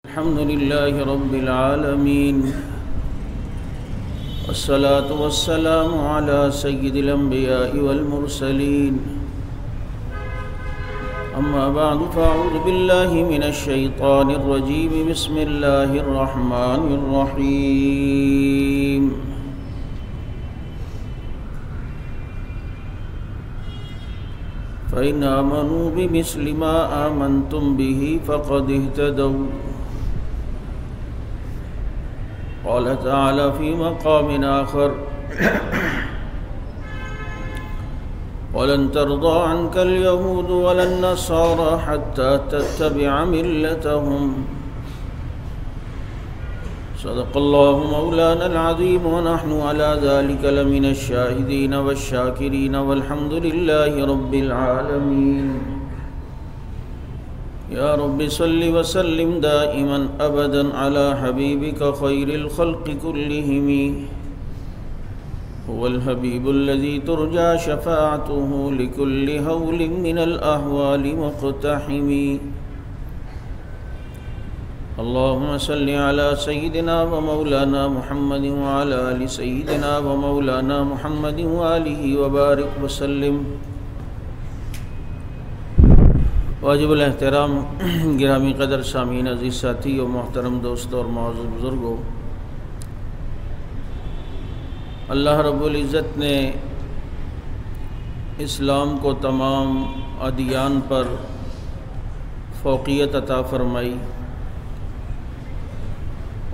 الحمد لله رب العالمين والصلاة والسلام على سيد الأنبياء والمرسلين أما بعد فأعوذ بالله من الشيطان الرجيم بسم الله الرحمن الرحيم فإن آمنوا بمثل ما آمنتم به فقد اهتدوا قال تعالى في مقام آخر ولن ترضى عنك اليهود ولا النصارى حتى تتبع ملتهم صدق الله مولانا العظيم ونحن على ذلك لمن الشاهدين والشاكرين والحمد لله رب العالمين يا رب صل وسلم دائما أبدا على حبيبك خير الخلق كلهم هو الحبيب الذي ترجى شفاعته لكل هول من الأهوال مقتحم اللهم صل على سيدنا ومولانا محمد وعلى آل سيدنا ومولانا محمد وآله وبارك وسلم واجب الاحترام گرامی قدر سامعین عزیز ساتھی و محترم دوستوں اور معزز بزرگوں، اللہ رب العزت نے اسلام کو تمام ادیان پر فوقیت عطا فرمائی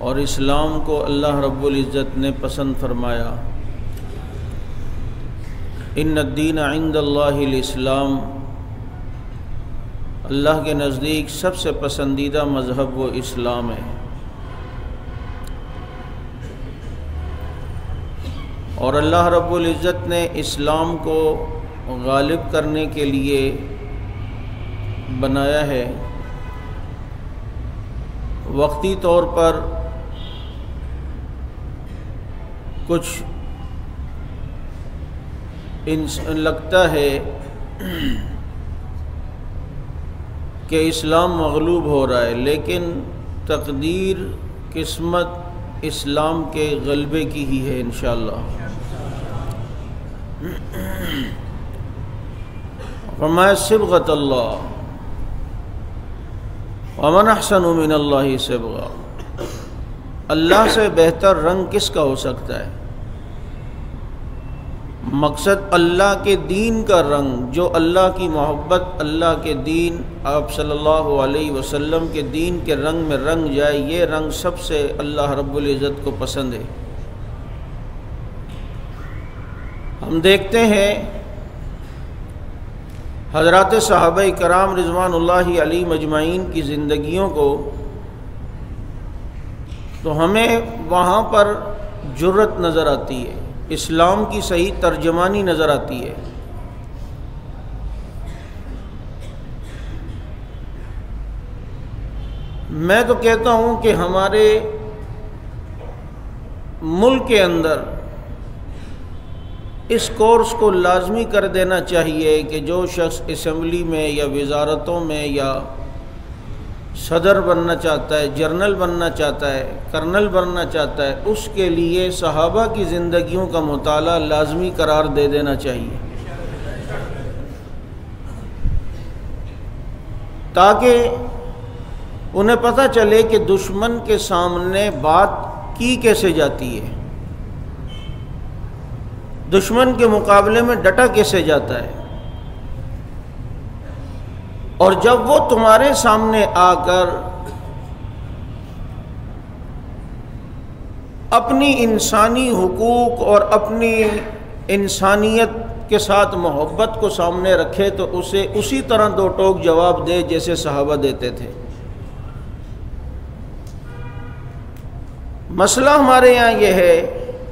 اور اسلام کو اللہ رب العزت نے پسند فرمایا۔ ان الدین عند اللہ الاسلام، اللہ کے نزدیک سب سے پسندیدہ مذہب وہ اسلام ہے، اور اللہ رب العزت نے اسلام کو غالب کرنے کے لیے بنایا ہے۔ وقتی طور پر کچھ لگتا ہے کہ اسلام مغلوب ہو رہا ہے، لیکن تقدیر قسمت اسلام کے غلبے کی ہی ہے انشاءاللہ۔ فرمایا صبغۃ اللہ ومن احسن من اللہ صبغہ، اللہ سے بہتر رنگ کس کا ہو سکتا ہے؟ مقصد اللہ کے دین کا رنگ، جو اللہ کی محبت، اللہ کے دین، آپ صلی اللہ علیہ وسلم کے دین کے رنگ میں رنگ جائے، یہ رنگ سب سے اللہ رب العزت کو پسند ہے۔ ہم دیکھتے ہیں حضرات صحابہ کرام رضوان اللہ علیہم اجمعین کی زندگیوں کو، تو ہمیں وہاں پر جرت نظر آتی ہے، اسلام کی صحیح ترجمانی نظر آتی ہے۔ میں تو کہتا ہوں کہ ہمارے ملک کے اندر اس کورس کو لازمی کر دینا چاہیے کہ جو شخص اسمبلی میں یا وزارتوں میں یا صدر بننا چاہتا ہے، جنرل بننا چاہتا ہے، کرنل بننا چاہتا ہے، اس کے لیے صحابہ کی زندگیوں کا مطالعہ لازمی قرار دے دینا چاہیے، تاکہ انہیں پتہ چلے کہ دشمن کے سامنے بات کی کیسے جاتی ہے، دشمن کے مقابلے میں ڈٹا کیسے جاتا ہے، اور جب وہ تمہارے سامنے آ کر اپنی انسانی حقوق اور اپنی انسانیت کے ساتھ محبت کو سامنے رکھے تو اسے اسی طرح دو ٹوک جواب دے جیسے صحابہ دیتے تھے۔ مسئلہ ہمارے یہاں یہ ہے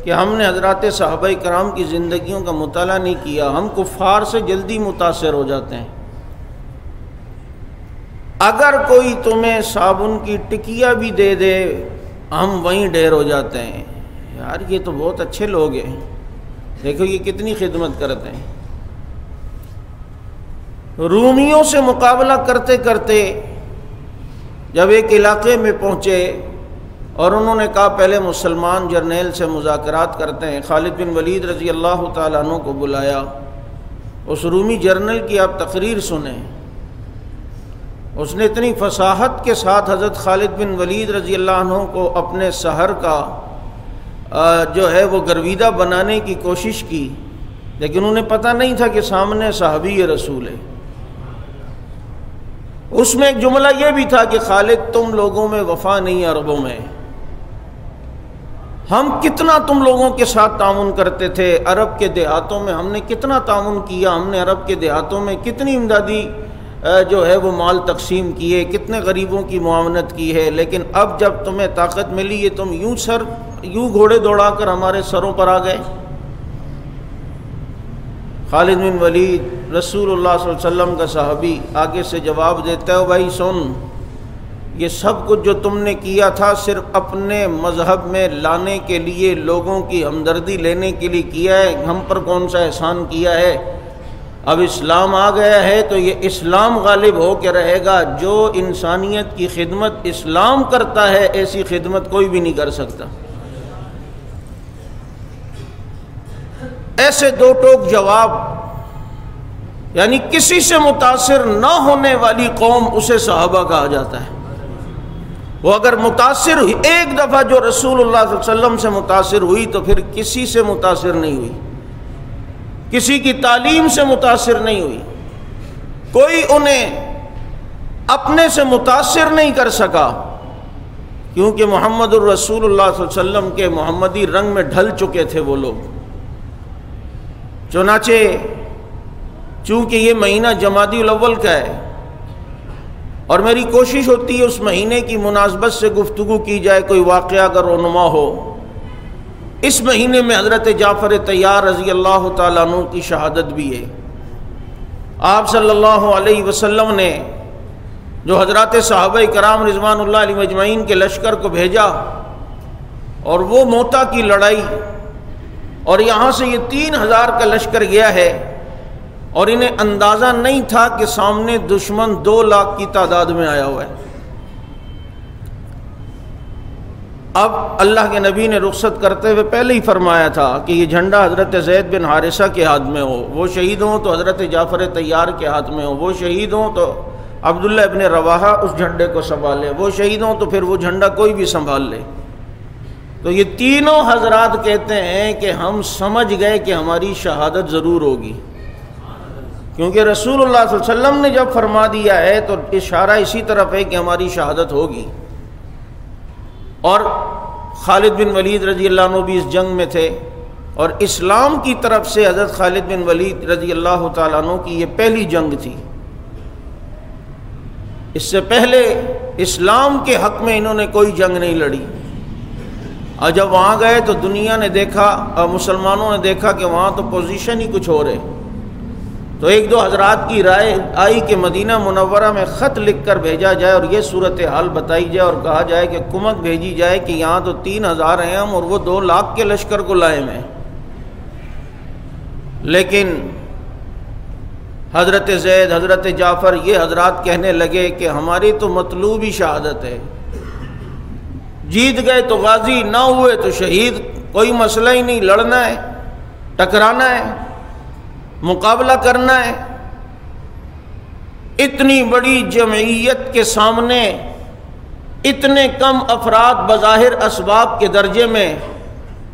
کہ ہم نے حضرات صحابہ کرام کی زندگیوں کا مطالعہ نہیں کیا، ہم کفار سے جلدی متاثر ہو جاتے ہیں۔ اگر کوئی تمہیں صابن کی ٹکیا بھی دے دے، ہم وہیں ڈھیر ہو جاتے ہیں، یار یہ تو بہت اچھے لوگ ہیں، دیکھو یہ کتنی خدمت کرتے ہیں۔ رومیوں سے مقابلہ کرتے کرتے جب ایک علاقے میں پہنچے اور انہوں نے کہا پہلے مسلمان جرنیل سے مذاکرات کرتے ہیں، خالد بن ولید رضی اللہ تعالیٰ عنہ کو بلایا، اس رومی جرنیل کی آپ تقریر سنیں۔ اس نے اتنی فصاحت کے ساتھ حضرت خالد بن ولید رضی اللہ عنہ کو اپنے سحر کا جو ہے وہ گرویدہ بنانے کی کوشش کی، لیکن انہیں پتہ نہیں تھا کہ سامنے صحابی رسول ہے۔ اس میں ایک جملہ یہ بھی تھا کہ خالد تم لوگوں میں وفا نہیں عربوں میں، ہم کتنا تم لوگوں کے ساتھ تعاون کرتے تھے، عرب کے دیہاتوں میں ہم نے کتنا تعاون کیا، ہم نے عرب کے دیہاتوں میں کتنی امدادی جو ہے وہ مال تقسیم کیے، کتنے غریبوں کی معاونت کی ہے، لیکن اب جب تمہیں طاقت ملی ہے تم یوں گھوڑے دوڑا کر ہمارے سروں پر آ گئے۔ خالد بن ولید رسول اللہ صلی اللہ علیہ وسلم کا صحابی آگے سے جواب دیتا ہے، بھائی سن، یہ سب کچھ جو تم نے کیا تھا صرف اپنے مذہب میں لانے کے لیے، لوگوں کی ہمدردی لینے کے لیے کیا ہے، ہم پر کون سا احسان کیا ہے؟ اب اسلام آ گیا ہے تو یہ اسلام غالب ہو کے رہے گا۔ جو انسانیت کی خدمت اسلام کرتا ہے ایسی خدمت کوئی بھی نہیں کر سکتا۔ ایسے دو ٹوک جواب، یعنی کسی سے متاثر نہ ہونے والی قوم اسے صحابہ کہا جاتا ہے۔ وہ اگر متاثر ہوئی ایک دفعہ جو رسول اللہ صلی اللہ علیہ وسلم سے متاثر ہوئی تو پھر کسی سے متاثر نہیں ہوئی، کسی کی تعلیم سے متاثر نہیں ہوئی، کوئی انہیں اپنے سے متاثر نہیں کر سکا، کیونکہ محمد الرسول اللہ صلی اللہ علیہ وسلم کے محمدی رنگ میں ڈھل چکے تھے وہ لوگ۔ چنانچہ چونکہ یہ مہینہ جمادی الاول کا ہے اور میری کوشش ہوتی ہے اس مہینے کی مناسبت سے گفتگو کی جائے، کوئی واقعہ اگر رونما ہو، اس مہینے میں حضرت جعفر طیار رضی اللہ تعالیٰ عنہ کی شہادت بھی ہے۔ آپ صلی اللہ علیہ وسلم نے جو حضرات صحابہ کرام رضوان اللہ علیہ مجمعین کے لشکر کو بھیجا اور وہ موتا کی لڑائی، اور یہاں سے یہ 3000 کا لشکر گیا ہے اور انہیں اندازہ نہیں تھا کہ سامنے دشمن 2 لاکھ کی تعداد میں آیا ہوا ہے۔ اب اللہ کے نبی نے رخصت کرتے ہوئے پہلے ہی فرمایا تھا کہ یہ جھنڈا حضرت زید بن حارثہ کے ہاتھ میں ہو، وہ شہید ہوں تو حضرت جعفر طیار کے ہاتھ میں ہو، وہ شہید ہوں تو عبداللہ ابن رواحہ اس جھنڈے کو سنبھالے، وہ شہید ہوں تو پھر وہ جھنڈا کوئی بھی سنبھال لے۔ تو یہ تینوں حضرات کہتے ہیں کہ ہم سمجھ گئے کہ ہماری شہادت ضرور ہوگی، کیونکہ رسول اللہ صلی اللہ علیہ وسلم نے جب فرما دیا ہے تو اشارہ اسی طرف ہے کہ ہماری شہادت ہوگی۔ اور خالد بن ولید رضی اللہ عنہ بھی اس جنگ میں تھے، اور اسلام کی طرف سے حضرت خالد بن ولید رضی اللہ تعالیٰ عنہ کی یہ پہلی جنگ تھی۔ اس سے پہلے اسلام کے حق میں انہوں نے کوئی جنگ نہیں لڑی، اور جب وہاں گئے تو دنیا نے دیکھا اور مسلمانوں نے دیکھا کہ وہاں تو پوزیشن ہی کچھ اور ہے، تو 1-2 حضرات کی رائے آئی کہ مدینہ منورہ میں خط لکھ کر بھیجا جائے اور یہ صورتحال بتائی جائے اور کہا جائے کہ کمک بھیجی جائے کہ یہاں تو 3000 ہیں ہم اور وہ 2 لاکھ کے لشکر کو لائے ہیں۔ لیکن حضرت زید، حضرت جعفر، یہ حضرات کہنے لگے کہ ہماری تو مطلوب ہی شہادت ہے، جیت گئے تو غازی، نہ ہوئے تو شہید، کوئی مسئلہ ہی نہیں، لڑنا ہے، ٹکرانا ہے، مقابلہ کرنا ہے۔ اتنی بڑی جمعیت کے سامنے اتنے کم افراد بظاہر اسباب کے درجے میں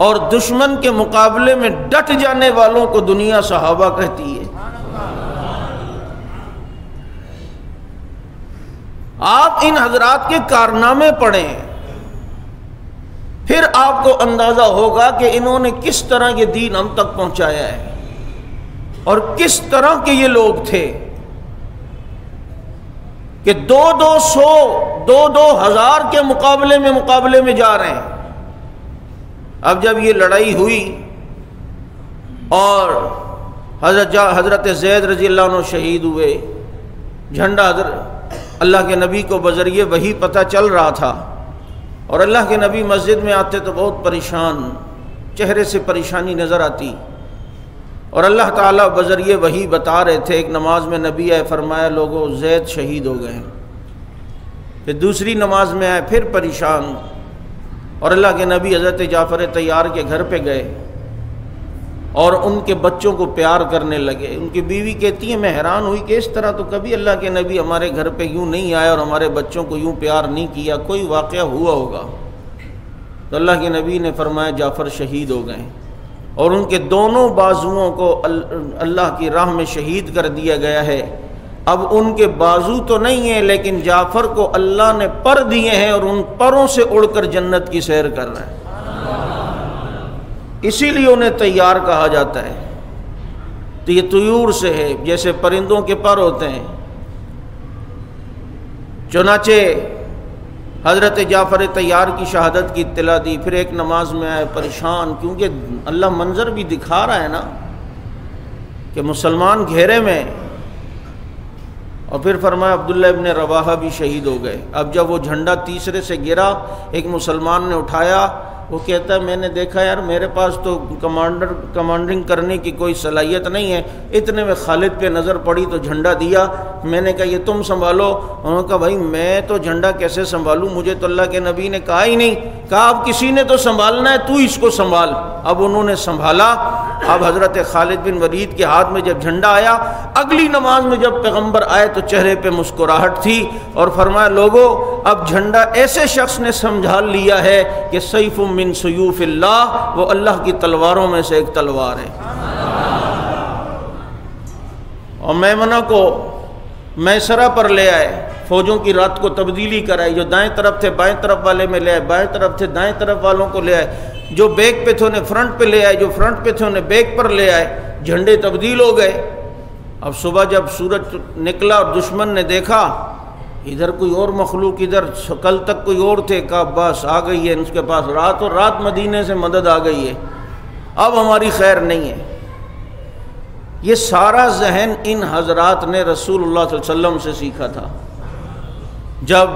اور دشمن کے مقابلے میں ڈٹ جانے والوں کو دنیا صحابہ کہتی ہے۔ آپ ان حضرات کے کارنامے پڑھیں، پھر آپ کو اندازہ ہوگا کہ انہوں نے کس طرح یہ دین ہم تک پہنچایا ہے اور کس طرح کے یہ لوگ تھے کہ 2-2 ہزار کے مقابلے میں جا رہے ہیں۔ اب جب یہ لڑائی ہوئی اور حضرت زید رضی اللہ عنہ شہید ہوئے، جھنڈا اللہ کے نبی کو بذریعہ وحی پتہ چل رہا تھا، اور اللہ کے نبی مسجد میں آتے تو بہت پریشان، چہرے سے پریشانی نظر آتی، اور اللہ تعالیٰ بذریعہ وحی بتا رہے تھے۔ ایک نماز میں نبی آئے، فرمایا لوگوں زید شہید ہو گئے ہیں۔ پھر دوسری نماز میں آئے پھر پریشان، اور اللہ کے نبی حضرت جعفر طیار کے گھر پہ گئے اور ان کے بچوں کو پیار کرنے لگے۔ ان کی بیوی کہتی ہے میں حیران ہوئی کہ اس طرح تو کبھی اللہ کے نبی ہمارے گھر پہ یوں نہیں آئے اور ہمارے بچوں کو یوں پیار نہیں کیا، کوئی واقعہ ہوا ہوگا۔ تو اللہ کے نبی نے فرمایا جعفر شہید ہو گئے، اور ان کے دونوں بازوؤں کو اللہ کی راہ میں شہید کر دیا گیا ہے۔ اب ان کے بازو تو نہیں ہیں، لیکن جعفر کو اللہ نے پر دیے ہیں اور ان پروں سے اڑ کر جنت کی سیر کر رہے ہیں۔ اسی لیے انہیں طیار کہا جاتا ہے۔ تو یہ طیور سے ہے، جیسے پرندوں کے پر ہوتے ہیں۔ چنانچہ حضرت جعفر طیار کی شہادت کی اطلاع دی، پھر ایک نماز میں آئے پریشان، کیونکہ اللہ منظر بھی دکھا رہا ہے نا کہ مسلمان گھیرے میں، اور پھر فرمایا عبداللہ ابن رواحہ بھی شہید ہو گئے۔ اب جب وہ جھنڈا تیسرے سے گرا، ایک مسلمان نے اٹھایا، وہ کہتا ہے میں نے دیکھا یار میرے پاس تو کمانڈنگ کرنے کی کوئی صلاحیت نہیں ہے، اتنے میں خالد پہ نظر پڑی تو جھنڈا دیا۔ میں نے کہا یہ تم سنبھالو۔ انہوں نے کہا بھائی میں تو جھنڈا کیسے سنبھالوں، مجھے تو اللہ کے نبی نے کہا ہی نہیں۔ کہا اب کسی نے تو سنبھالنا ہے، تو اس کو سنبھال۔ اب انہوں نے سنبھالا۔ اب حضرت خالد بن ولید کے ہاتھ میں جب جھنڈا آیا، اگلی نماز میں جب پیغمبر آئے تو چہرے پہ مسکراہٹ تھی، اور فرمایا لوگوں اب جھنڈا ایسے شخص نے سنبھال لیا ہے کہ سیف من سیوف اللہ، وہ اللہ کی تلواروں میں سے ایک تلوار ہے۔ اور میمنہ کو میسرہ پر لے آئے، فوجوں کی رات کو تبدیلی کرائی، جو دائیں طرف تھے بائیں طرف والے میں لے آئے، بائیں طرف تھے دائیں طرف والوں کو لے آئے، جو بیک پہ تھے انہیں فرنٹ پہ لے آئے، جو فرنٹ پہ تھے انہیں بیک پر لے آئے، جھنڈے تبدیل ہو گئے۔ اب صبح جب سورج نکلا اور دشمن نے دیکھا ادھر کوئی اور مخلوق، ادھر کل تک کوئی اور تھے، کہا بس آ گئی ہے ان کے پاس رات، اور رات مدینے سے مدد آ گئی ہے، اب ہماری خیر نہیں ہے۔ یہ سارا ذہن ان حضرات نے رسول اللہ صلی اللہ علیہ وسلم سے سیکھا تھا۔ جب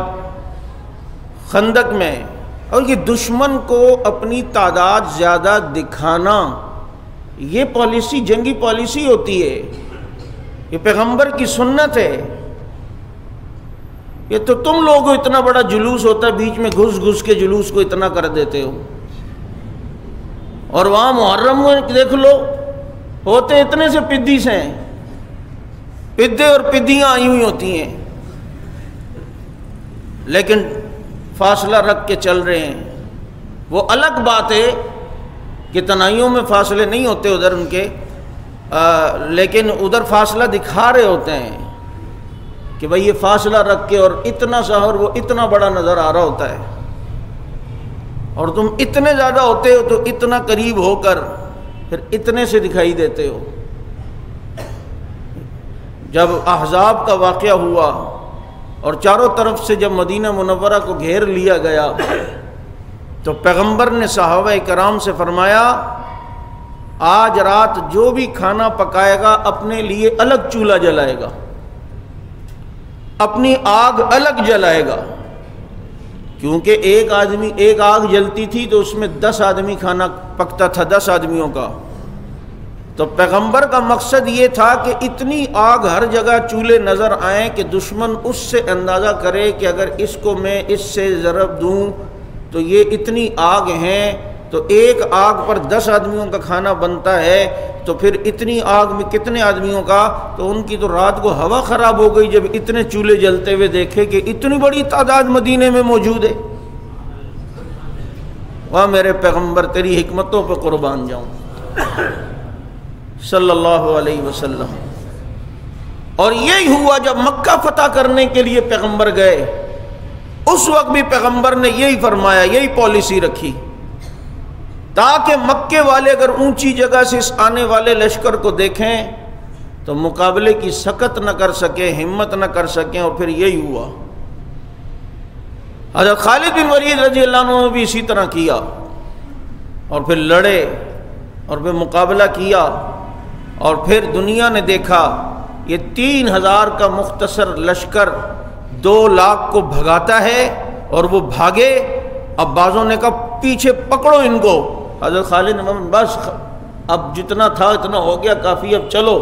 خندق میں، اور یہ دشمن کو اپنی تعداد زیادہ دکھانا، یہ پالیسی جنگی پالیسی ہوتی ہے، یہ پیغمبر کی سنت ہے۔ یہ تو تم لوگوں اتنا بڑا جلوس ہوتا ہے، بیچ میں گھس گھس کے جلوس کو اتنا کر دیتے ہو، اور وہاں محرم میں دیکھ لو ہوتے اتنے سے پدی سے ہیں، پدے اور پدیاں آئی ہوئی ہوتی ہیں، لیکن فاصلہ رکھ کے چل رہے ہیں۔ وہ الگ بات ہے کہ تنہائیوں میں فاصلے نہیں ہوتے ادھر ان کے، لیکن ادھر فاصلہ دکھا رہے ہوتے ہیں کہ بھئی یہ فاصلہ رکھ کے، اور اتنا سا اور وہ اتنا بڑا نظر آ رہا ہوتا ہے، اور تم اتنے زیادہ ہوتے ہو تو اتنا قریب ہو کر پھر اتنے سے دکھائی دیتے ہو۔ جب احزاب کا واقعہ ہوا اور چاروں طرف سے جب مدینہ منورہ کو گھیر لیا گیا، تو پیغمبر نے صحابہ کرام سے فرمایا آج رات جو بھی کھانا پکائے گا اپنے لیے الگ چولہا جلائے گا، اپنی آگ الگ جلائے گا، کیونکہ ایک آگ جلتی تھی تو اس میں 10 آدمی کھانا پکتا تھا، 10 آدمیوں کا۔ تو پیغمبر کا مقصد یہ تھا کہ اتنی آگ ہر جگہ چولہے نظر آئیں کہ دشمن اس سے اندازہ کرے کہ اگر اس کو میں اس سے ضرب دوں تو یہ اتنی آگ ہیں، تو ایک آگ پر 10 آدمیوں کا کھانا بنتا ہے، تو پھر اتنی آگ میں کتنے آدمیوں کا؟ تو ان کی تو رات کو ہوا خراب ہو گئی جب اتنے چولہے جلتے ہوئے دیکھے کہ اتنی بڑی تعداد مدینے میں موجود ہے۔ واہ میرے پیغمبر، تیری حکمتوں پہ قربان جاؤں صلی اللہ علیہ وسلم۔ اور یہی ہوا جب مکہ فتح کرنے کے لیے پیغمبر گئے، اس وقت بھی پیغمبر نے یہی فرمایا، یہی پالیسی رکھی، تاکہ مکے والے اگر اونچی جگہ سے اس آنے والے لشکر کو دیکھیں تو مقابلے کی سکت نہ کر سکیں، ہمت نہ کر سکیں، اور پھر یہی ہوا۔ حضرت خالد بن ولید رضی اللہ عنہ نے بھی اسی طرح کیا، اور پھر لڑے اور پھر مقابلہ کیا، اور پھر دنیا نے دیکھا یہ 3000 کا مختصر لشکر 2 لاکھ کو بھگاتا ہے، اور وہ بھاگے۔ اب بعضوں نے کہا پیچھے پکڑو ان کو، حضرت خالد نے بس اب جتنا تھا اتنا ہو گیا، کافی، اب چلو۔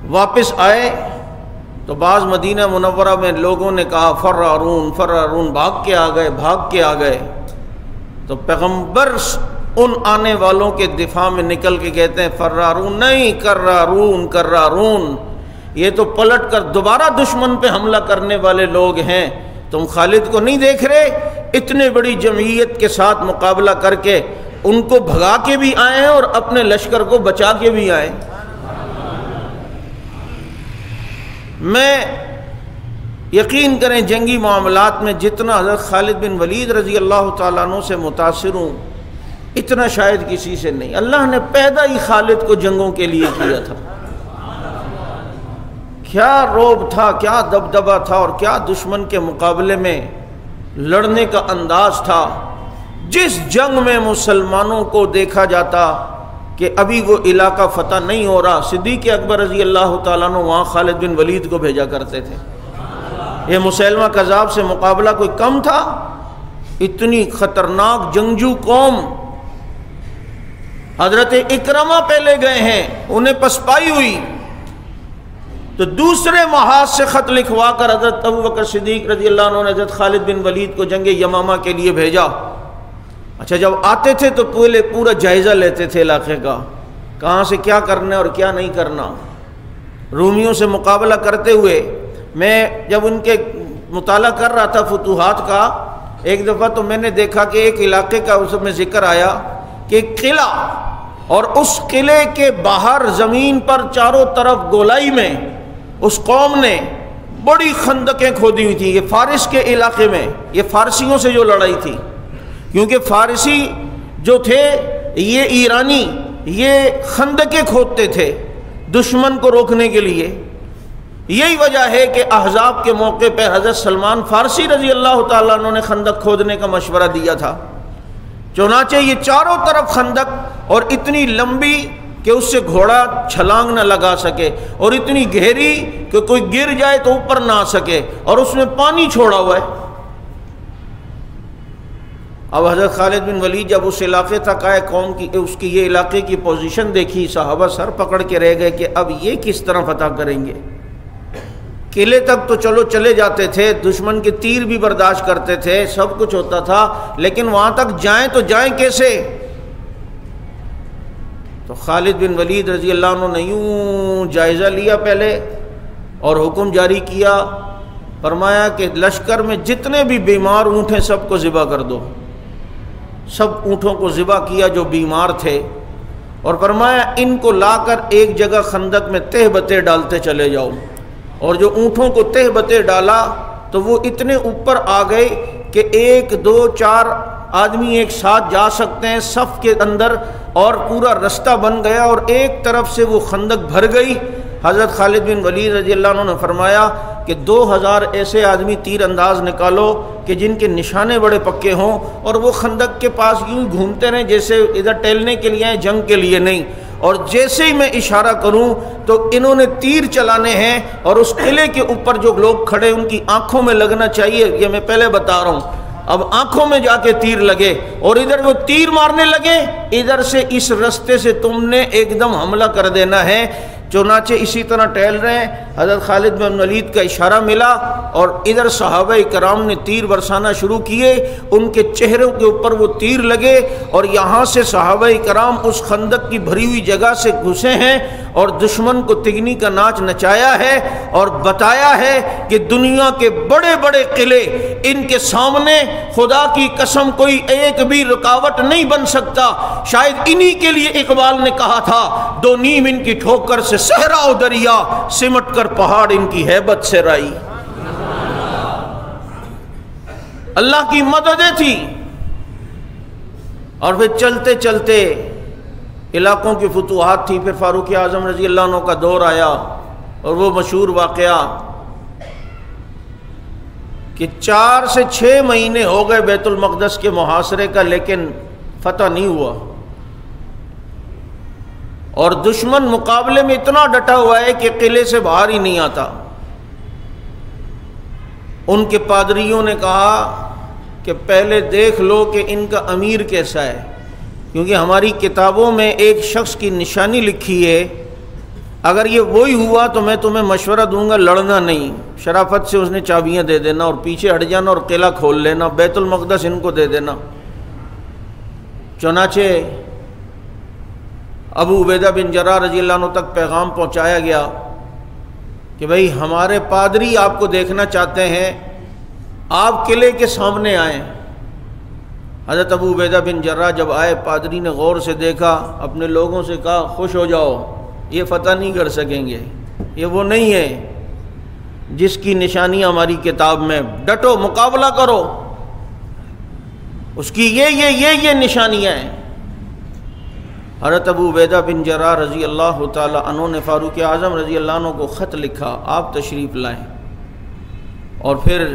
واپس آئے تو بعض مدینہ منورہ میں لوگوں نے کہا فرارون فرارون، بھاگ کے آ گئے۔ تو پیغمبر ان آنے والوں کے دفاع میں نکل کے کہتے ہیں فرارون نہیں، کرارون، یہ تو پلٹ کر دوبارہ دشمن پہ حملہ کرنے والے لوگ ہیں۔ تم خالد کو نہیں دیکھ رہے؟ اتنے بڑی جمعیت کے ساتھ مقابلہ کر کے ان کو بھگا کے بھی آئے ہیں اور اپنے لشکر کو بچا کے بھی آئے۔ میں یقین کریں جنگی معاملات میں جتنا حضرت خالد بن ولید رضی اللہ تعالیٰ عنہ سے متاثر ہوں اتنا شاید کسی سے نہیں۔ اللہ نے پیدا ہی خالد کو جنگوں کے لیے کیا تھا۔ کیا رعب تھا، کیا دبدبہ تھا، اور کیا دشمن کے مقابلے میں لڑنے کا انداز تھا۔ جس جنگ میں مسلمانوں کو دیکھا جاتا کہ ابھی وہ علاقہ فتح نہیں ہو رہا، صدیق اکبر رضی اللہ تعالیٰ عنہ وہاں خالد بن ولید کو بھیجا کرتے تھے۔ یہ مسیلمہ کذاب سے مقابلہ کوئی کم تھا؟ اتنی خطرناک جنگجو قوم، حضرت اکرمہ پہلے گئے ہیں، انہیں پسپائی ہوئی تو دوسرے محاذ سے خط لکھوا کر حضرت ابوبکر صدیق رضی اللہ عنہ نے حضرت خالد بن ولید کو جنگ یمامہ کے لیے بھیجا۔ اچھا جب آتے تھے تو پہلے پورا جائزہ لیتے تھے علاقے کا، کہاں سے کیا کرنا اور کیا نہیں کرنا۔ رومیوں سے مقابلہ کرتے ہوئے میں جب ان کے مطالعہ کر رہا تھا فتوحات کا، ایک دفعہ تو میں نے دیکھا کہ ایک علاقے کا اس میں ذکر آیا کہ ایک قلعہ، اور اس قلعے کے باہر زمین پر چاروں طرف گولائی میں اس قوم نے بڑی خندقیں کھودی ہوئی تھیں۔ یہ فارس کے علاقے میں، یہ فارسیوں سے جو لڑائی تھی، کیونکہ فارسی جو تھے یہ ایرانی یہ خندقیں کھودتے تھے دشمن کو روکنے کے لیے۔ یہی وجہ ہے کہ احزاب کے موقع پہ حضرت سلمان فارسی رضی اللہ تعالیٰ عنہ نے خندق کھودنے کا مشورہ دیا تھا۔ چنانچہ یہ چاروں طرف خندق، اور اتنی لمبی کہ اس سے گھوڑا چھلانگ نہ لگا سکے، اور اتنی گہری کہ کوئی گر جائے تو اوپر نہ آ سکے، اور اس میں پانی چھوڑا ہوا ہے۔ اب حضرت خالد بن ولید جب اس علاقے تک آئے، قوم کی اس کی یہ علاقے کی پوزیشن دیکھی، صحابہ سر پکڑ کے رہ گئے کہ اب یہ کس طرح فتح کریں گے۔ قلعے تک تو چلو چلے جاتے تھے، دشمن کے تیر بھی برداشت کرتے تھے، سب کچھ ہوتا تھا، لیکن وہاں تک جائیں تو جائیں کیسے؟ تو خالد بن ولید رضی اللہ عنہ نے یوں جائزہ لیا پہلے اور حکم جاری کیا، فرمایا کہ لشکر میں جتنے بھی بیمار اونٹ ہیں سب کو ذبح کر دو۔ سب اونٹوں کو ذبح کیا جو بیمار تھے، اور فرمایا ان کو لا کر ایک جگہ خندق میں تہ بتہ ڈالتے چلے جاؤ۔ اور جو اونٹوں کو تہ بتہ ڈالا تو وہ اتنے اوپر آ گئے کہ 1 2 4 آدمی ایک ساتھ جا سکتے ہیں صف کے اندر، اور پورا رستہ بن گیا اور ایک طرف سے وہ خندق بھر گئی۔ حضرت خالد بن ولید رضی اللہ عنہ نے فرمایا کہ 2000 ایسے آدمی تیر انداز نکالو کہ جن کے نشانے بڑے پکے ہوں، اور وہ خندق کے پاس یوں گھومتے رہیں جیسے ادھر ٹہلنے کے لیے ہیں، جنگ کے لیے نہیں۔ اور جیسے ہی میں اشارہ کروں تو انہوں نے تیر چلانے ہیں، اور اس قلعے کے اوپر جو لوگ کھڑے ان کی آنکھوں میں لگنا چاہیے، یہ میں پہلے بتا رہا ہوں۔ اب آنکھوں میں جا کے تیر لگے، اور ادھر وہ تیر مارنے لگے، ادھر سے اس رستے سے تم نے ایک دم حملہ کر دینا ہے۔ چنانچہ اسی طرح ٹہل رہے ہیں، حضرت خالد بن ولید کا اشارہ ملا، اور ادھر صحابہ کرام نے تیر برسانا شروع کیے، ان کے چہروں کے اوپر وہ تیر لگے، اور یہاں سے صحابہ کرام اس خندق کی بھری ہوئی جگہ سے گھسے ہیں، اور دشمن کو تگنی کا ناچ نچایا ہے، اور بتایا ہے کہ دنیا کے بڑے بڑے قلعے ان کے سامنے خدا کی قسم کوئی ایک بھی رکاوٹ نہیں بن سکتا۔ شاید انہی کے لیے اقبال نے کہا تھا، 2 نیم ان کی ٹھوکر سے صحرا و دریا، سمٹ کر پہاڑ ان کی ہیبت سے رائی۔ اللہ کی مددیں تھی۔ اور پھر چلتے چلتے علاقوں کی فتوحات تھی، پھر فاروق اعظم رضی اللہ عنہ کا دور آیا، اور وہ مشہور واقعہ کہ 4 سے 6 مہینے ہو گئے بیت المقدس کے محاصرے کا، لیکن فتح نہیں ہوا، اور دشمن مقابلے میں اتنا ڈٹا ہوا ہے کہ قلعے سے باہر ہی نہیں آتا۔ ان کے پادریوں نے کہا کہ پہلے دیکھ لو کہ ان کا امیر کیسا ہے، کیونکہ ہماری کتابوں میں ایک شخص کی نشانی لکھی ہے اگر یہ وہی ہوا تو میں تمہیں مشورہ دوں گا لڑنا نہیں۔ شرافت سے اس نے چابیاں دے دینا اور پیچھے ہٹ جانا اور قلعہ کھول لینا، بیت المقدس ان کو دے دینا۔ چنانچہ ابو عبیدہ بن جراح رضی اللہ عنہ تک پیغام پہنچایا گیا کہ بھئی ہمارے پادری آپ کو دیکھنا چاہتے ہیں، آپ قلعے کے سامنے آئیں۔ حضرت ابو عبیدہ بن جراح جب آئے، پادری نے غور سے دیکھا، اپنے لوگوں سے کہا خوش ہو جاؤ، یہ فتح نہیں کر سکیں گے، یہ وہ نہیں ہے جس کی نشانیاں ہماری کتاب میں، ڈٹو مقابلہ کرو، اس کی یہ نشانیاں ہیں۔ حضرت ابو عبیدہ بن جراح رضی اللہ تعالی عنہ نے فاروق اعظم رضی اللہ عنہ کو خط لکھا، آپ تشریف لائیں، اور پھر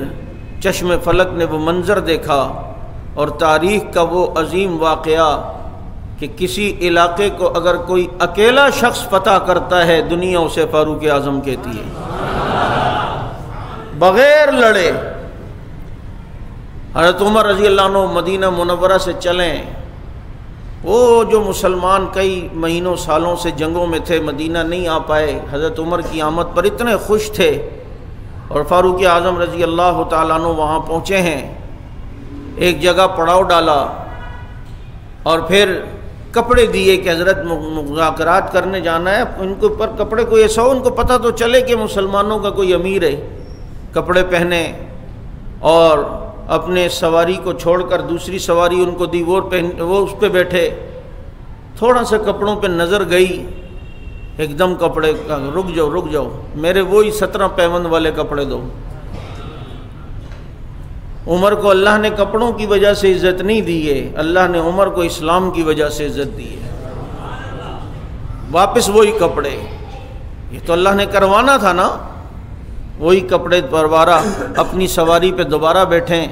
چشم فلک نے وہ منظر دیکھا اور تاریخ کا وہ عظیم واقعہ کہ کسی علاقے کو اگر کوئی اکیلا شخص فتح کرتا ہے، دنیا اسے فاروق اعظم کہتی ہے، بغیر لڑے۔ حضرت عمر رضی اللہ عنہ مدینہ منورہ سے چلیں، وہ جو مسلمان کئی مہینوں سالوں سے جنگوں میں تھے، مدینہ نہیں آ پائے، حضرت عمر کی آمد پر اتنے خوش تھے، اور فاروق اعظم رضی اللہ تعالیٰ عنہ وہاں پہنچے ہیں، ایک جگہ پڑاؤ ڈالا اور پھر کپڑے دیے کہ حضرت مذاکرات کرنے جانا ہے، ان کے اوپر کپڑے کوئی ایسا ہو ان کو پتہ تو چلے کہ مسلمانوں کا کوئی امیر ہے۔ کپڑے پہنے اور اپنے سواری کو چھوڑ کر دوسری سواری ان کو دی، وہ اس پہ بیٹھے، تھوڑا سا کپڑوں پہ نظر گئی، ایک دم کپڑے رک جاؤ میرے وہی 17 پیوند والے کپڑے دو۔ عمر کو اللہ نے کپڑوں کی وجہ سے عزت نہیں دی ہے، اللہ نے عمر کو اسلام کی وجہ سے عزت دی ہے۔ واپس وہی کپڑے، یہ تو اللہ نے کروانا تھا نا، وہی کپڑے دوبارہ اپنی سواری پہ دوبارہ بیٹھیں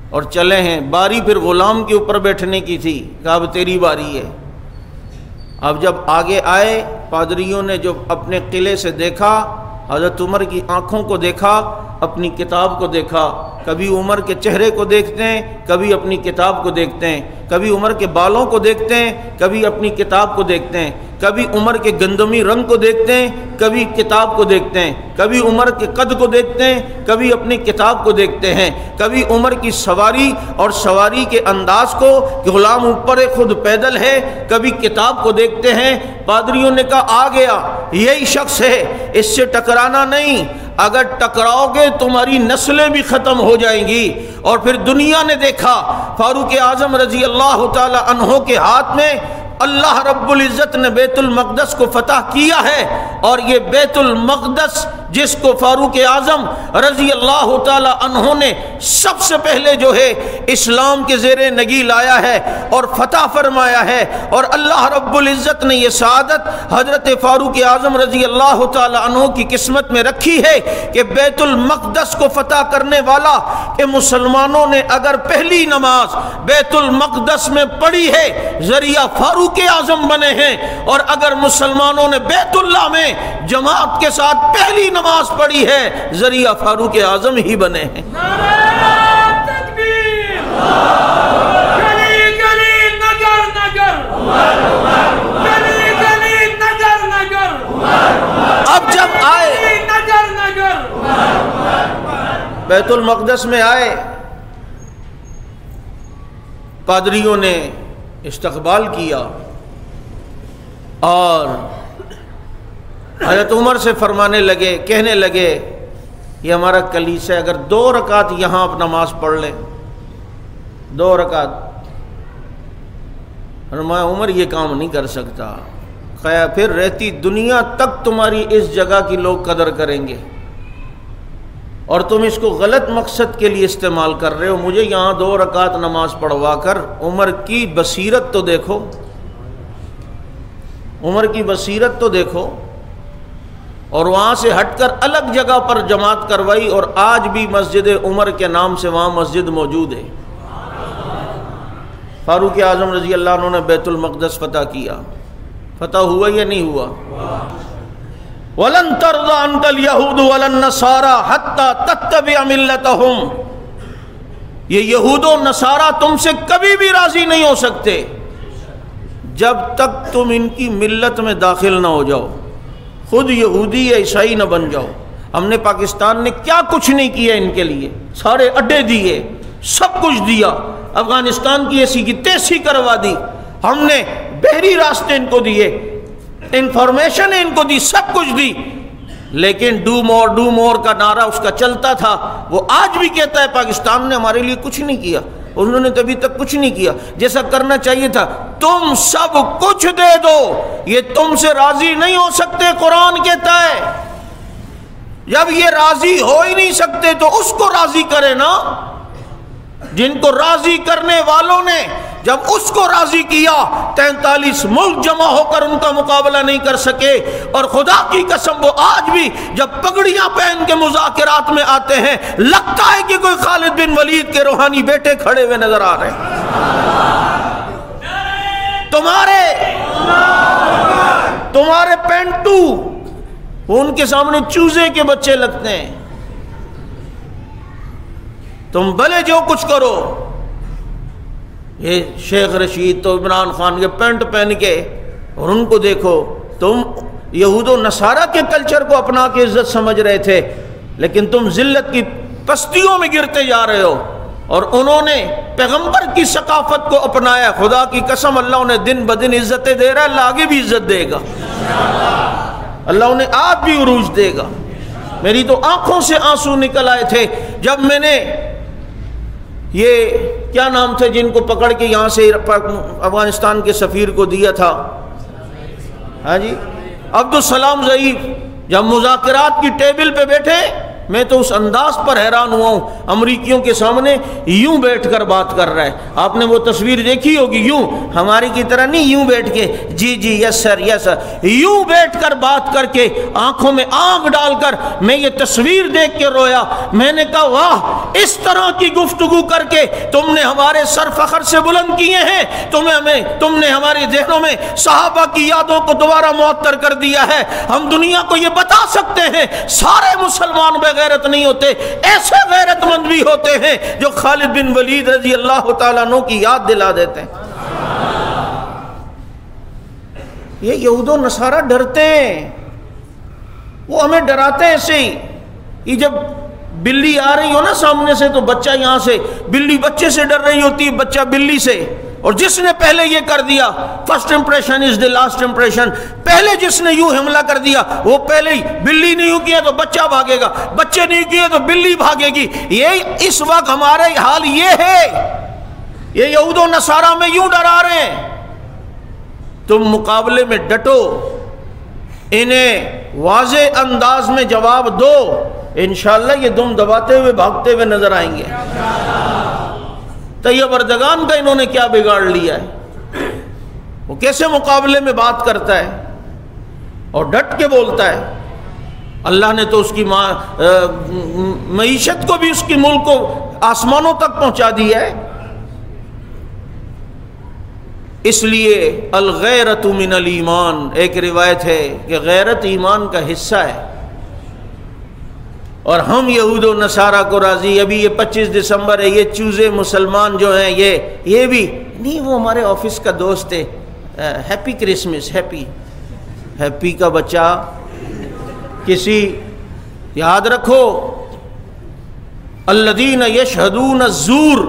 اور چلے ہیں۔ باری پھر غلام کے اوپر بیٹھنے کی تھی، کہا اب تیری باری ہے۔ اب جب آگے آئے، پادریوں نے جو اپنے قلعے سے دیکھا، حضرت عمر کی آنکھوں کو دیکھا، اپنی کتاب کو دیکھا، کبھی عمر کے چہرے کو دیکھتے ہیں، کبھی اپنی کتاب کو دیکھتے ہیں، کبھی عمر کے بالوں کو دیکھتے ہیں، کبھی اپنی کتاب کو دیکھتے ہیں، کبھی عمر کے گندمی رنگ کو دیکھتے ہیں، کبھی کتاب کو دیکھتے ہیں، کبھی عمر کے قد کو دیکھتے ہیں، کبھی اپنی کتاب کو دیکھتے ہیں، کبھی عمر کی سواری اور سواری کے انداز کو کہ غلام اوپر خود پیدل ہے، کبھی کتاب کو دیکھتے ہیں۔ پادریوں نے کہا آ گیا، یہی شخص ہے، اس سے ٹکرانا نہیں، اگر ٹکراؤ گے تمہاری نسلیں بھی ختم ہو جائیں گی۔ اور پھر دنیا نے دیکھا فاروق اعظم رضی اللہ تعالی عنہ کے ہاتھ میں اللہ رب العزت نے بیت المقدس کو فتح کیا ہے، اور یہ بیت المقدس جس کو فاروق اعظم رضی اللہ تعالی عنہ نے سب سے پہلے جو ہے اسلام کے زیر نگی لایا ہے اور فتح فرمایا ہے، اور اللہ رب العزت نے یہ سعادت حضرت فاروق اعظم رضی اللہ تعالی عنہ کی قسمت میں رکھی ہے کہ بیت المقدس کو فتح کرنے والا، کہ مسلمانوں نے اگر پہلی نماز بیت المقدس میں پڑھی ہے ذریعہ فاروق اعظم بنے ہیں، اور اگر مسلمانوں نے بیت اللہ میں جماعت کے ساتھ پہلی نماز پڑھی ہے ذریعہ فاروق اعظم ہی بنے ہیں۔ نعرہ تکبیر، گلی گلی نگر نگر، گلی گلی نگر نگر، اب جب آئے نگر نگر، بیت المقدس میں آئے، پادریوں نے استقبال کیا اور حضرت عمر سے فرمانے لگے، کہنے لگے یہ ہمارا کلیسا ہے، اگر 2 رکعت یہاں آپ نماز پڑھ لیں، 2 رکعت۔ فرمایا عمر یہ کام نہیں کر سکتا، پھر رہتی دنیا تک تمہاری اس جگہ کی لوگ قدر کریں گے، اور تم اس کو غلط مقصد کے لیے استعمال کر رہے ہو، مجھے یہاں 2 رکعت نماز پڑھوا کر۔ عمر کی بصیرت تو دیکھو، عمر کی بصیرت تو دیکھو، اور وہاں سے ہٹ کر الگ جگہ پر جماعت کروائی، اور آج بھی مسجد عمر کے نام سے وہاں مسجد موجود ہے۔ فاروق اعظم رضی اللہ عنہ نے بیت المقدس فتح کیا۔ فتح ہوا یا نہیں ہوا؟ وَلَن تَرْضَ عَنْكَ الْيَهُودُ وَلَا النَّصَارَى حَتَّى تَتَّبِعَ مِلَّتَهُمْ، یہ یہود و نصارہ تم سے کبھی بھی راضی نہیں ہو سکتے جب تک تم ان کی ملت میں داخل نہ ہو جاؤ۔ خود یہودی یا عیسائی نہ بن جاؤ. ہم نے پاکستان نے کیا کچھ نہیں کیا ان کے لیے، سارے اڈے دیے، سب کچھ دیا، افغانستان کی ایسی کی تیسی کروا دی، ہم نے بحری راستے ان کو دیے، انفارمیشن ان کو دی، سب کچھ دی، لیکن ڈو مور کا نعرہ اس کا چلتا تھا. وہ آج بھی کہتا ہے پاکستان نے ہمارے لیے کچھ نہیں کیا. انہوں نے کبھی تک کچھ نہیں کیا جیسا کرنا چاہیے تھا. تم سب کچھ دے دو، یہ تم سے راضی نہیں ہو سکتے. قرآن کہتا ہے جب یہ راضی ہو ہی نہیں سکتے تو اس کو راضی کرے نا. جن کو راضی کرنے والوں نے جب اس کو راضی کیا، 43 ملک جمع ہو کر ان کا مقابلہ نہیں کر سکے. اور خدا کی قسم وہ آج بھی جب پگڑیاں پہن کے مذاکرات میں آتے ہیں لگتا ہے کہ کوئی خالد بن ولید کے روحانی بیٹے کھڑے ہوئے نظر آ رہے ہیں. تمہارے پینٹو ان کے سامنے چوزے کے بچے لگتے ہیں. تم بھلے جو کچھ کرو. یہ شیخ رشید تو عمران خان کے پینٹ پہن کے، اور ان کو دیکھو. تم یہود و نصارہ کے کلچر کو اپنا کے عزت سمجھ رہے تھے، لیکن تم ذلت کی پستیوں میں گرتے جا رہے ہو. اور انہوں نے پیغمبر کی ثقافت کو اپنایا. خدا کی قسم اللہ انہیں دن بدن عزتیں دے رہا ہے، اللہ آگے بھی عزت دے گا. اللہ انہیں آپ بھی عروج دے گا. میری تو آنکھوں سے آنسو نکل آئے تھے جب میں نے یہ کیا نام تھے جن کو پکڑ کے یہاں سے افغانستان کے سفیر کو دیا تھا، ہاں جی، عبدالسلام ضعیف، جب مذاکرات کی ٹیبل پہ بیٹھے میں تو اس انداز پر حیران ہوا ہوں. امریکیوں کے سامنے یوں بیٹھ کر بات کر رہا ہے. آپ نے وہ تصویر دیکھی ہوگی، یوں ہماری کی طرح نہیں، یوں بیٹھ کے جی جی یس سر یس سر، یوں بیٹھ کر بات کر کے آنکھوں میں آنکھ ڈال کر میں یہ تصویر دیکھ کے رویا. میں نے کہا واہ، اس طرح کی گفتگو کر کے تم نے ہمارے سر فخر سے بلند کیے ہیں. تم نے ہمارے ذہنوں میں صحابہ کی یادوں کو دوبارہ معطر کر دیا ہے. ہم دنیا کو یہ بتا سکتے ہیں سارے مسلمان غیرت نہیں ہوتے، ایسے غیرت مند بھی ہوتے ہیں جو خالد بن ولید رضی اللہ تعالیٰ عنہ کی یاد دلا دیتے ہیں. یہ یہود و نصارہ ڈرتے ہیں، وہ ہمیں ڈراتے ہیں ایسے ہی. یہ جب بلی آ رہی ہو نا سامنے سے تو بچہ یہاں سے، بلی بچے سے ڈر رہی ہوتی ہے، بچہ بلی سے. اور جس نے پہلے یہ کر دیا، first impression is the last impression, پہلے جس نے یوں حملہ کر دیا وہ پہلے ہی، بلی نے یوں کیا تو بچہ بھاگے گا، بچے نے یوں کیا تو بلی بھاگے گی. یہ اس وقت ہمارے حال یہ ہے. یہ یہود و نصارہ میں یوں ڈرا رہے ہیں. تم مقابلے میں ڈٹو، انہیں واضح انداز میں جواب دو، انشاءاللہ یہ دم دباتے ہوئے بھاگتے ہوئے نظر آئیں گے. طیب اردگان کا انہوں نے کیا بگاڑ لیا ہے؟ وہ کیسے مقابلے میں بات کرتا ہے اور ڈٹ کے بولتا ہے. اللہ نے تو اس کی معیشت کو بھی، اس کی ملک کو آسمانوں تک پہنچا دیا ہے. اس لیے الغیرت من الایمان، ایک روایت ہے کہ غیرت ایمان کا حصہ ہے. اور ہم یہود و نصارہ کو راضی، ابھی یہ 25 دسمبر ہے، یہ چوزے مسلمان جو ہیں یہ بھی نہیں، وہ ہمارے آفس کا دوست ہے، ہیپی کرسمس، ہیپی کا بچہ کسی، یاد رکھو الذین یشہدون الزور،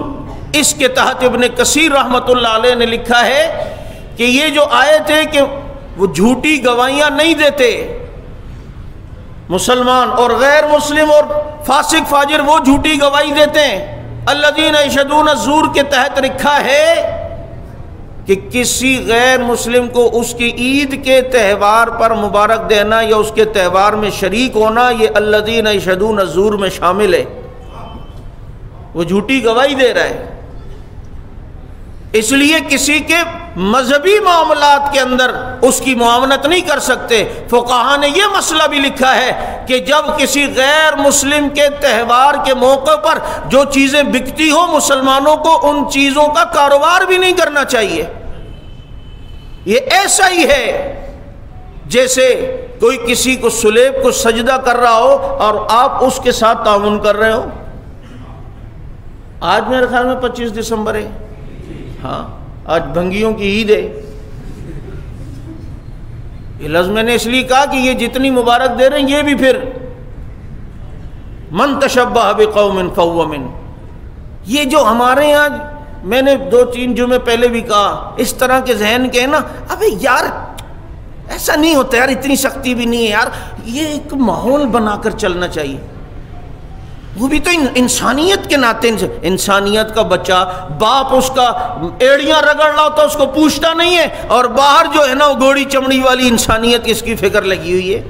اس کے تحت ابن کثیر رحمت اللہ علیہ نے لکھا ہے کہ یہ جو آیت ہے کہ وہ جھوٹی گواہیاں نہیں دیتے مسلمان، اور غیر مسلم اور فاسق فاجر وہ جھوٹی گواہی دیتے ہیں. الذین یشہدون الزور کے تحت لکھا ہے کہ کسی غیر مسلم کو اس کی عید کے تہوار پر مبارک دینا یا اس کے تہوار میں شریک ہونا، یہ الذین یشہدون الزور میں شامل ہے. وہ جھوٹی گواہی دے رہا ہے. اس لیے کسی کے مذہبی معاملات کے اندر اس کی معاونت نہیں کر سکتے. فقہاء نے یہ مسئلہ بھی لکھا ہے کہ جب کسی غیر مسلم کے تہوار کے موقع پر جو چیزیں بکتی ہوں مسلمانوں کو ان چیزوں کا کاروبار بھی نہیں کرنا چاہیے. یہ ایسا ہی ہے جیسے کوئی کسی کو سلیب کو سجدہ کر رہا ہو اور آپ اس کے ساتھ تعاون کر رہے ہو. آج میرے خیال میں 25 دسمبر ہے، ہاں آج بھنگیوں کی عید ہے. یہ لفظ میں نے اس لیے کہا کہ یہ جتنی مبارک دے رہے ہیں یہ بھی پھر من تشبہ بقوم فہو منہ، یہ جو ہمارے یہاں میں نے 2-3 جمعے پہلے بھی کہا اس طرح کے ذہن کے نا، ابے یار ایسا نہیں ہوتا یار، اتنی سختی بھی نہیں ہے یار، یہ ایک ماحول بنا کر چلنا چاہیے، وہ بھی تو انسانیت کے ناطے، انسانیت کا بچہ باپ اس کا ایڑیاں رگڑ رہا ہوتا اس کو پوچھتا نہیں ہے، اور باہر جو ہے نا وہ گوڑی چمڑی والی انسانیت اس کی فکر لگی ہوئی ہے۔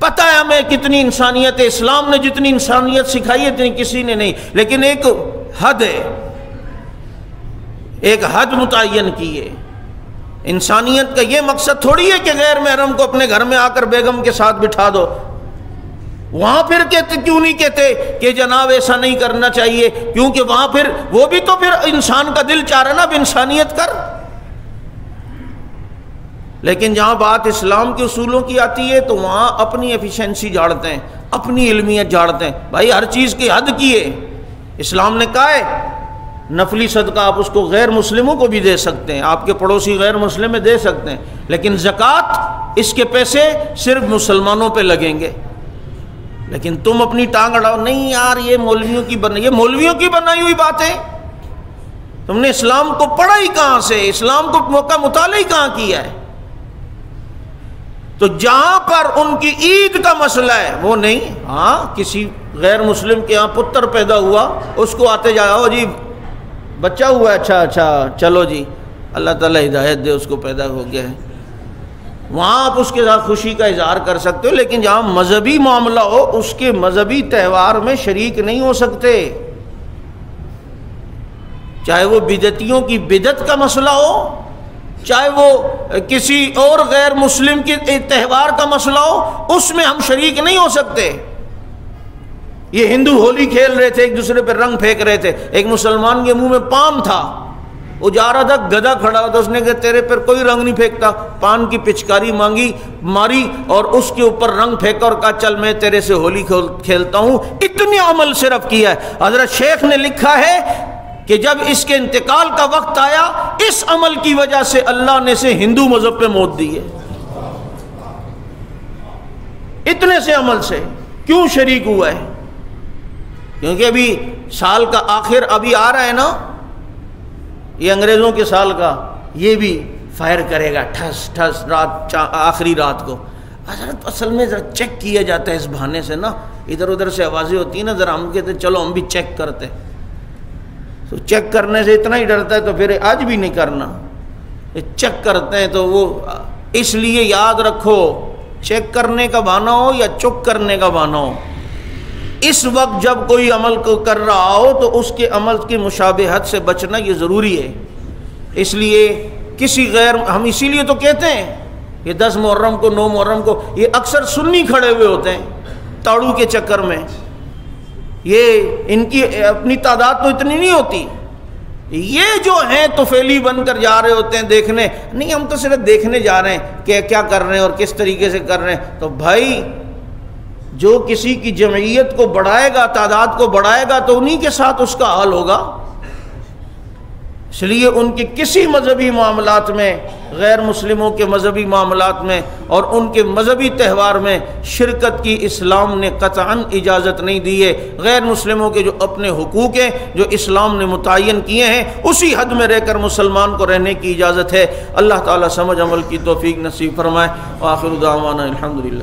پتہ ہے ہمیں کتنی انسانیت ہے، اسلام نے جتنی انسانیت سکھائی ہے اتنی کسی نے نہیں، لیکن ایک حد ہے، ایک حد متعین کی ہے۔ انسانیت کا یہ مقصد تھوڑی ہے کہ غیر محرم کو اپنے گھر میں آ کر بیگم کے ساتھ بٹھا دو، وہاں پھر کہتے کیوں نہیں کہتے کہ جناب ایسا نہیں کرنا چاہیے، کیونکہ وہاں پھر وہ بھی تو پھر انسان کا دل چاہ رہا نا اب انسانیت کر، لیکن جہاں بات اسلام کے اصولوں کی آتی ہے تو وہاں اپنی ایفیشنسی جھاڑتے ہیں، اپنی علمیت جھاڑتے ہیں۔ بھائی ہر چیز کی حد کی ہے، اسلام نے کہا ہے نفلی صدقہ آپ اس کو غیر مسلموں کو بھی دے سکتے ہیں، آپ کے پڑوسی غیر مسلم میں دے سکتے ہیں، لیکن زکوٰۃ اس کے پیسے صرف مسلمانوں پہ لگیں گے۔ لیکن تم اپنی ٹانگ اڑاؤ، نہیں یار یہ مولویوں کی بنائی ہوئی بات ہے، تم نے اسلام کو پڑھا ہی کہاں سے، اسلام کو موقع مطالعہ ہی کہاں کیا ہے؟ تو جہاں پر ان کی عید کا مسئلہ ہے وہ نہیں، ہاں کسی غیر مسلم کے ہاں پتر پیدا ہوا اس کو آتے جاؤ جی بچہ ہوا ہے، اچھا چلو جی اللہ تعالیٰ ہدایت دے اس کو، پیدا ہو گیا ہے، وہاں آپ اس کے ساتھ خوشی کا اظہار کر سکتے ہو، لیکن جہاں مذہبی معاملہ ہو اس کے مذہبی تہوار میں شریک نہیں ہو سکتے، چاہے وہ بدعتیوں کی بدعت کا مسئلہ ہو، چاہے وہ کسی اور غیر مسلم کے تہوار کا مسئلہ ہو، اس میں ہم شریک نہیں ہو سکتے۔ یہ ہندو ہولی کھیل رہے تھے، ایک دوسرے پہ رنگ پھینک رہے تھے، ایک مسلمان کے منہ میں پان تھا، وہ جا رہا تھا، گدھا کھڑا ہوا تھا، اس نے کہا تیرے پر کوئی رنگ نہیں پھینکتا، پان کی پچکاری ماری اور اس کے اوپر رنگ پھینکا اور کہا چل میں تیرے سے ہولی کھیلتا ہوں۔ اتنے عمل صرف کیا ہے۔ حضرت شیخ نے لکھا ہے کہ جب اس کے انتقال کا وقت آیا اس عمل کی وجہ سے اللہ نے اسے ہندو مذہب پہ موت دی ہے، اتنے سے عمل سے کیوں شریک ہوا ہے؟ کیونکہ ابھی سال کا آخر ابھی آ رہا ہے نا، یہ انگریزوں کے سال کا، یہ بھی فائر کرے گا ٹھس ٹھس رات آخری رات کو۔ حضرت اصل میں ذرا چیک کیا جاتا ہے اس بہانے سے نا، ادھر ادھر سے آوازیں ہوتی ہیں نا، ذرا ہم کہتے چلو ہم بھی چیک کرتے، تو چیک کرنے سے اتنا ہی ڈرتا ہے تو پھر آج بھی نہیں کرنا، چیک کرتے ہیں تو وہ اس لیے یاد رکھو چیک کرنے کا بہانہ ہو یا چک کرنے کا بہانہ ہو، اس وقت جب کوئی عمل کو کر رہا ہو تو اس کے عمل کی مشابہت سے بچنا یہ ضروری ہے۔ اس لیے کسی غیر، ہم اسی لیے تو کہتے ہیں یہ 10 محرم کو 9 محرم کو یہ اکثر سنی کھڑے ہوئے ہوتے ہیں تاڑو کے چکر میں، یہ ان کی اپنی تعداد تو اتنی نہیں ہوتی، یہ جو ہیں طفیلی بن کر جا رہے ہوتے ہیں دیکھنے، نہیں ہم تو صرف دیکھنے جا رہے ہیں کہ کیا کر رہے ہیں اور کس طریقے سے کر رہے ہیں۔ تو بھائی جو کسی کی جمعیت کو بڑھائے گا، تعداد کو بڑھائے گا تو انہی کے ساتھ اس کا حال ہوگا، اس لیے ان کے کسی مذہبی معاملات میں، غیر مسلموں کے مذہبی معاملات میں اور ان کے مذہبی تہوار میں شرکت کی اسلام نے قطعاً اجازت نہیں دی ہے۔ غیر مسلموں کے جو اپنے حقوق ہیں جو اسلام نے متعین کیے ہیں اسی حد میں رہ کر مسلمان کو رہنے کی اجازت ہے۔ اللہ تعالیٰ سمجھ عمل کی توفیق نصیب فرمائے۔ وآخر دعوانا الحمدللہ۔